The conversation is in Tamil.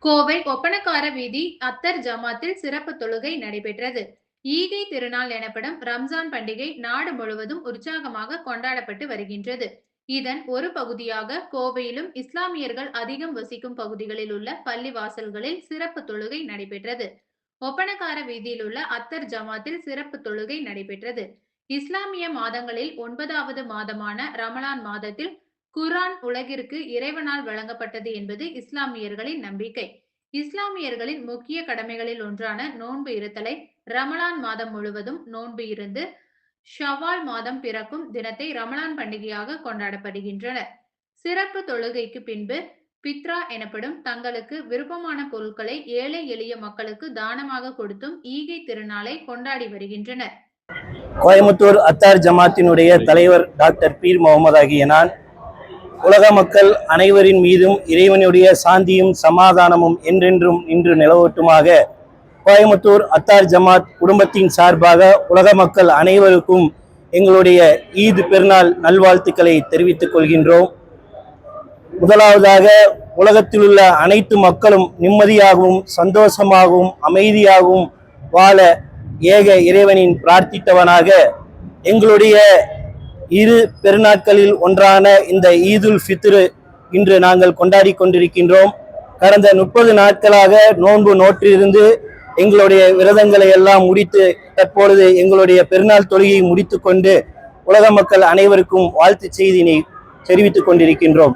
கோவை ஒப்பணக்கார வீதி அத்தர் ஜமாத்தில் சிறப்பு தொழுகை நடைபெற்றது. ஈகை திருநாள் எனப்படும் ரம்ஜான் பண்டிகை நாடு முழுவதும் உற்சாகமாக கொண்டாடப்பட்டு வருகின்றது. இதன் ஒரு பகுதியாக கோவையிலும் இஸ்லாமியர்கள் அதிகம் வசிக்கும் பகுதிகளில் உள்ள பள்ளிவாசல்களில் சிறப்பு தொழுகை நடைபெற்றது. ஒப்பணக்கார வீதியில் உள்ள அத்தர் ஜமாத்தில் சிறப்பு தொழுகை நடைபெற்றது. இஸ்லாமிய மாதங்களில் 9வது மாதமான ரமலான் மாதத்தில் குர்ஆன் உலகிற்கு இறைவனால் வழங்கப்பட்டது என்பது இஸ்லாமியர்களின் நம்பிக்கை. இஸ்லாமியர்களின் முக்கிய கடமைகளில் ஒன்றான நோன்பு இருத்தலை ரமலான் மாதம் முழுவதும் நோன்பு இருந்து ஷவால் மாதம் பிறக்கும் தினத்தை ரமலான் பண்டிகையாக கொண்டாடப்படுகின்றனர். சிறப்பு தொழுகைக்கு பின்பு பித்ரா எனப்படும் தங்களுக்கு விருப்பமான பொருட்களை ஏழை எளிய மக்களுக்கு தானமாக கொடுத்தும் ஈகை திருநாளை கொண்டாடி வருகின்றனர். கோயமுத்தூர் அத்தார் ஜமாத்தினுடைய தலைவர் டாக்டர் பீர் முகமது ஆகிய நான் உலக மக்கள் அனைவரின் மீதும் இறைவனுடைய சாந்தியும் சமாதானமும் என்றென்றும் நின்று நிலவட்டுமாக கோயமுத்தூர் அத்தார் ஜமாத் குடும்பத்தின் சார்பாக உலக மக்கள் அனைவருக்கும் எங்களுடைய ஈத் பெருநாள் நல்வாழ்த்துக்களை தெரிவித்துக் கொள்கின்றோம். முதலாவதாக உலகத்தில் உள்ள அனைத்து மக்களும் நிம்மதியாகவும் சந்தோஷமாகவும் அமைதியாகவும் வாழ ஏக இறைவனின் பிரார்த்தித்தவனாக எங்களுடைய இரு பெருநாட்களில் ஒன்றான இந்த ஈதுல் ஃபித்ர் இன்று நாங்கள் கொண்டாடி கொண்டிருக்கின்றோம். கடந்த 30 நாட்களாக நோன்பு நோற்றிருந்து எங்களுடைய விரதங்களை எல்லாம் முடித்து தற்பொழுது எங்களுடைய பெருநாள் தொழுகையை முடித்து கொண்டு உலக மக்கள் அனைவருக்கும் வாழ்த்து செய்தினை தெரிவித்துக் கொண்டிருக்கின்றோம்.